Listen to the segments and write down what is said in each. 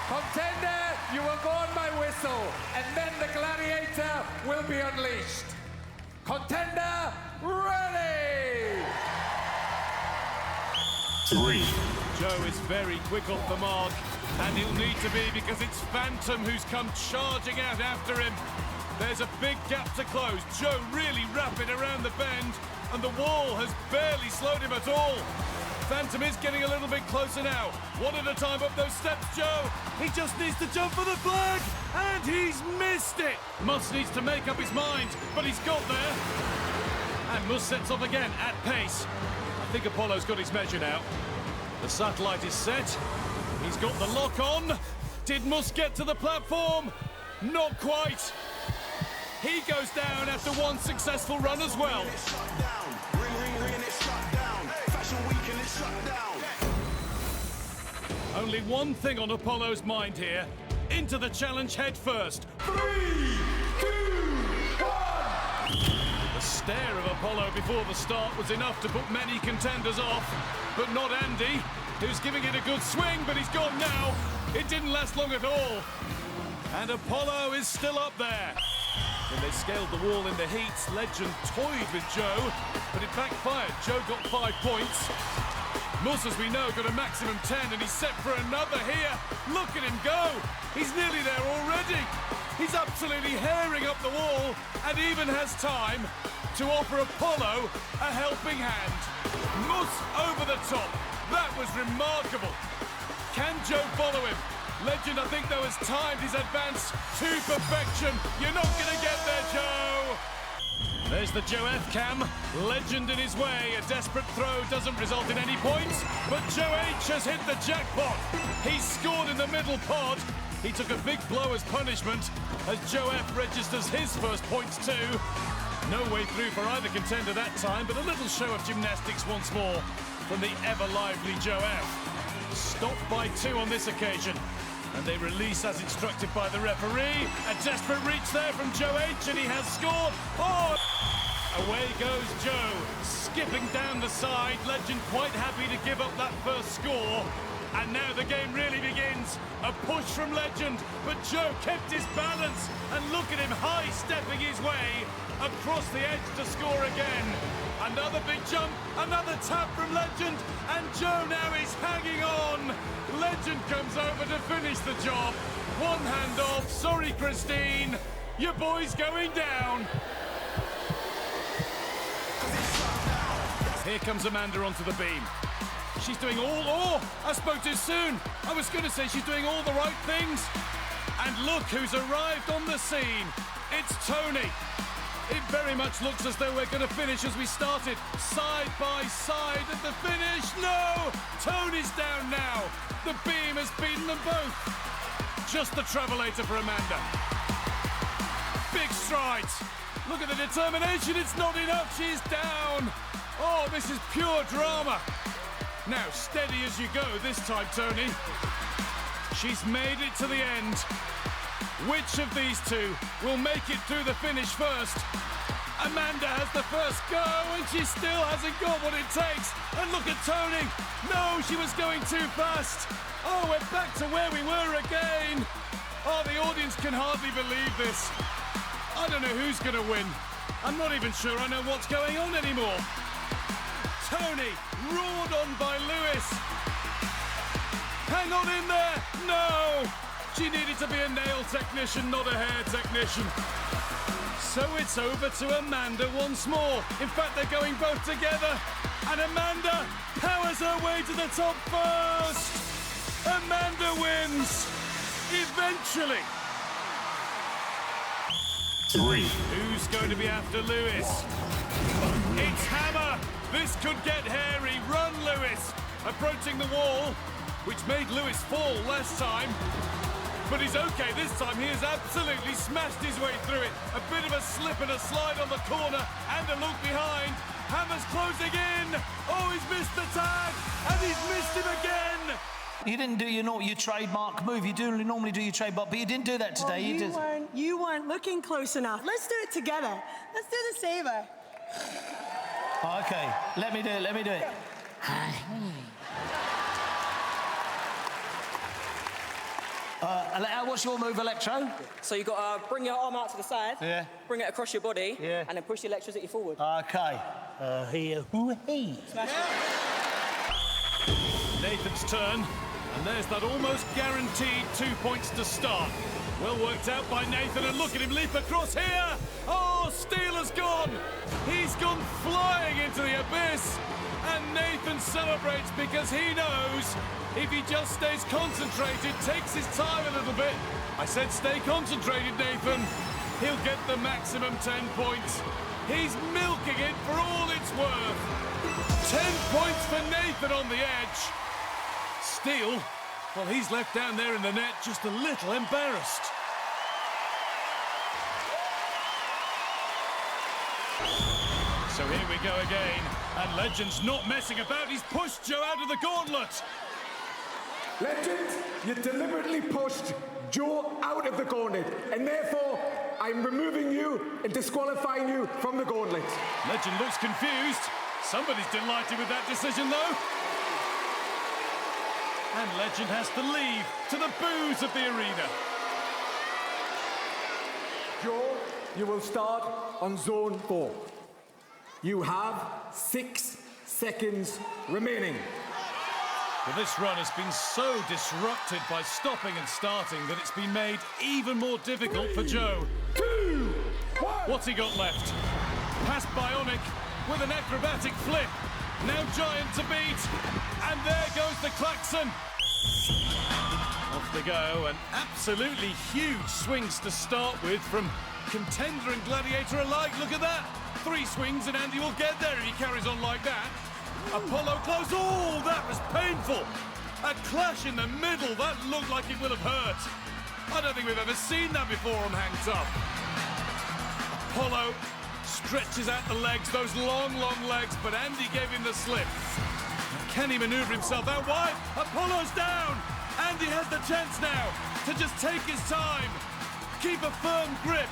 Contender, you will go on my whistle, and then the gladiator will be unleashed. Contender, ready! 3. Joe is very quick off the mark, and he'll need to be because it's Phantom who's come charging out after him. There's a big gap to close. Joe really rapid around the bend, and the wall has barely slowed him at all. Phantom is getting a little bit closer now. One at a time up those steps, Joe. He just needs to jump for the flag, and he's missed it. Muss needs to make up his mind, but he's got there. And Muss sets off again at pace. I think Apollo's got his measure now. The satellite is set. He's got the lock on. Did Muss get to the platform? Not quite. He goes down after one successful run as well. Only one thing on Apollo's mind here. Into the challenge head first. 3, 2, 1! The stare of Apollo before the start was enough to put many contenders off, but not Andy, who's giving it a good swing, but he's gone now. It didn't last long at all. And Apollo is still up there. When they scaled the wall in the heats, Legend toyed with Joe, but it backfired. Joe got 5 points. Muss, as we know, got a maximum 10, and he's set for another here. Look at him go. He's nearly there already. He's absolutely herring up the wall and even has time to offer Apollo a helping hand. Muss over the top. That was remarkable. Can Joe follow him? Legend, I think, though, has timed his advance to perfection. You're not going to get there, Joe. There's the Joe F cam. Legend in his way. A desperate throw doesn't result in any points, but Joe H has hit the jackpot. He's scored in the middle pod. He took a big blow as punishment as Joe F registers his first points too. No way through for either contender that time, but a little show of gymnastics once more from the ever-lively Joe F. Stopped by 2 on this occasion, and they release as instructed by the referee. A desperate reach there from Joe H, and he has scored. Oh! Away goes Joe, skipping down the side. Legend quite happy to give up that first score. And now the game really begins. A push from Legend, but Joe kept his balance. And look at him high-stepping his way across the edge to score again. Another big jump, another tap from Legend, and Joe now is hanging on. Legend comes over to finish the job. One hand off, sorry Christine, your boy's going down. Here comes Amanda onto the beam. She's doing I spoke too soon. I was going to say she's doing all the right things. And look who's arrived on the scene. It's Tony. It very much looks as though we're going to finish as we started, side by side at the finish. No! Tony's down now. The beam has beaten them both. Just the travelator for Amanda. Big strides. Look at the determination. It's not enough. She's down. Oh, this is pure drama. Now, steady as you go this time, Tony. She's made it to the end. Which of these two will make it through the finish first? Amanda has the first go, and she still hasn't got what it takes. And look at Tony. No, she was going too fast. Oh, we're back to where we were again. Oh, the audience can hardly believe this. I don't know who's going to win. I'm not even sure I know what's going on anymore. Tony, roared on by Lewis. Hang on in there. No. She needed to be a nail technician, not a hair technician. So it's over to Amanda once more. In fact, they're going both together. And Amanda powers her way to the top first. Amanda wins. Eventually. 3. Who's going to be after Lewis? It's Hammer. This could get hairy. Run, Lewis. Approaching the wall, which made Lewis fall last time. But he's okay this time. He has absolutely smashed his way through it. A bit of a slip and a slide on the corner and a look behind. Hammer's closing in. Oh, he's missed the tag and he's missed him again. You didn't do your trademark move. You do normally do your trademark, but you didn't do that today. Well, you weren't looking close enough. Let's do it together. Let's do the saver. Oh, okay, let me do it. What's your move, Electro? So you got to bring your arm out to the side, Yeah. bring it across your body, Yeah. and then push the electricity forward. Okay. Here. Hoo-hee. Smash Nathan's turn, and there's that almost guaranteed 2 points to start. Well worked out by Nathan, and look at him leap across here! Oh, Steele has gone! He's gone flying into the abyss, and Nathan celebrates because he knows if he just stays concentrated, takes his time a little bit. I said stay concentrated, Nathan. He'll get the maximum 10 points. He's milking it for all it's worth. 10 points for Nathan on the edge. Steele, well, he's left down there in the net just a little embarrassed. So here we go again, and Legend's not messing about. He's pushed Joe out of the gauntlet. Legend, you deliberately pushed Joe out of the gauntlet, and therefore I'm removing you and disqualifying you from the gauntlet. Legend looks confused. Somebody's delighted with that decision, though. And Legend has to leave to the boos of the arena. Joe, you will start on zone 4. You have 6 seconds remaining. Well, this run has been so disrupted by stopping and starting that it's been made even more difficult for Joe. 2, 1. What's he got left? Past Bionic with an acrobatic flip. Now Giant to beat. And there goes the klaxon. Off they go, and absolutely huge swings to start with from Contender and Gladiator alike. Look at that. 3 swings and Andy will get there if he carries on like that. Apollo close. Oh, that was painful. A clash in the middle. That looked like it will have hurt. I don't think we've ever seen that before on Hang Tough. Apollo stretches out the legs, those long, long legs, but Andy gave him the slip. Can he maneuver himself out wide? Apollo's down. Andy has the chance now to just take his time, keep a firm grip,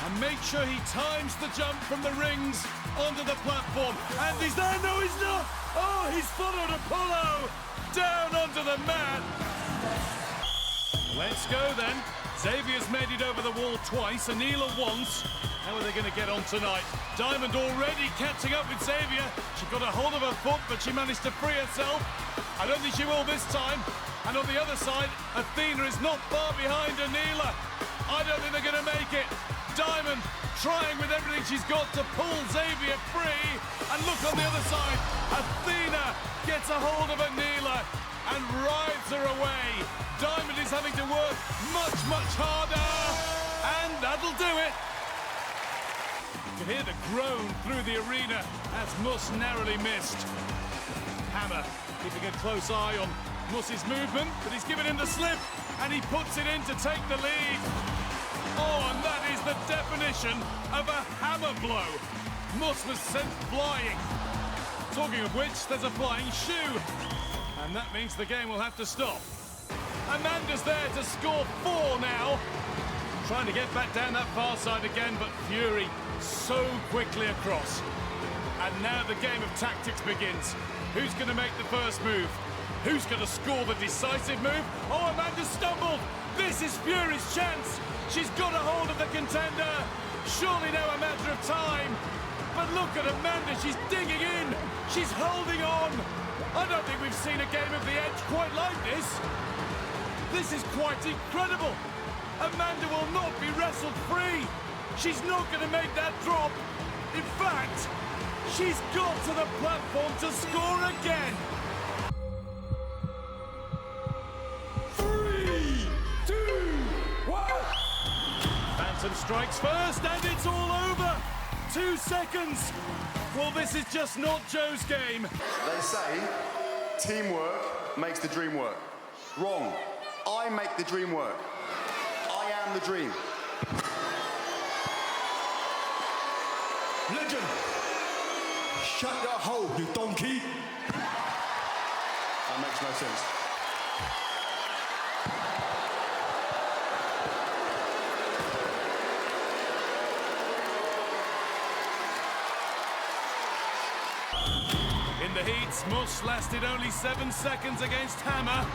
and make sure he times the jump from the rings onto the platform. Andy's there. No, he's not. Oh, he's followed Apollo down onto the mat. Let's go then. Xavier's made it over the wall twice, Anila once. How are they going to get on tonight? Diamond already catching up with Xavier. She got a hold of her foot, but she managed to free herself. I don't think she will this time. And on the other side, Athena is not far behind Anila. I don't think they're going to make it. Diamond trying with everything she's got to pull Xavier free. And look on the other side. Athena gets a hold of Anila and rides her away. Diamond is having to work much, much harder. And that'll do it. You can hear the groan through the arena as Muss narrowly missed. Hammer keeping a close eye on Muss's movement, but he's given him the slip and he puts it in to take the lead. Oh, and that is the definition of a hammer blow. Muss was sent flying. Talking of which, there's a flying shoe. And that means the game will have to stop. Amanda's there to score 4 now. Trying to get back down that far side again, but Fury so quickly across. And now the game of tactics begins. Who's going to make the first move? Who's going to score the decisive move? Oh, Amanda stumbled. This is Fury's chance. She's got a hold of the contender. Surely now a matter of time. But look at Amanda. She's digging in. She's holding on. I don't think we've seen a game of the edge quite like this. This is quite incredible. Amanda will not be wrestled free. She's not going to make that drop. In fact, she's got to the platform to score again. 3, 2, 1. Phantom strikes first, and it's all over. 2 seconds. Well, this is just not Joe's game. They say teamwork makes the dream work. Wrong. I make the dream work. I am the dream. Legend! Shut your hole, you donkey! That makes no sense. In the heats. Muss lasted only 7 seconds against Hammer.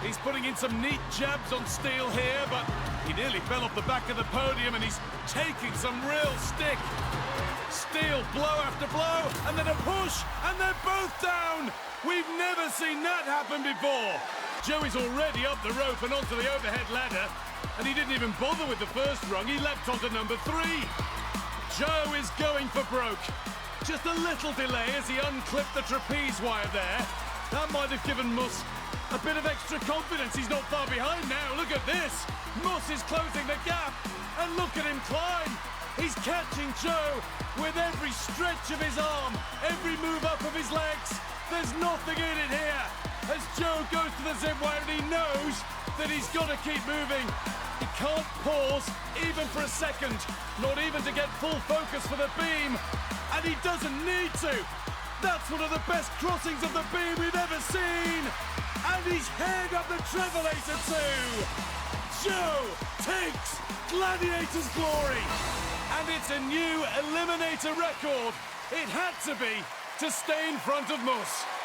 He's putting in some neat jabs on Steele here, but he nearly fell off the back of the podium and he's taking some real stick. Steele, blow after blow, and then a push, and they're both down! We've never seen that happen before. Joey's already up the rope and onto the overhead ladder, and he didn't even bother with the first rung, he leapt onto number 3. Joe is going for broke. Just a little delay as he unclipped the trapeze wire there. That might have given Muss a bit of extra confidence. He's not far behind now. Look at this. Muss is closing the gap. And look at him climb. He's catching Joe with every stretch of his arm, every move up of his legs. There's nothing in it here. As Joe goes to the zip wire and he knows that he's got to keep moving. He can't pause even for a second, not even to get full focus for the beam. And he doesn't need to. That's one of the best crossings of the beam we've ever seen. And he's heading up the travelator too. Joe takes Gladiators glory. And it's a new Eliminator record. It had to be to stay in front of Muss.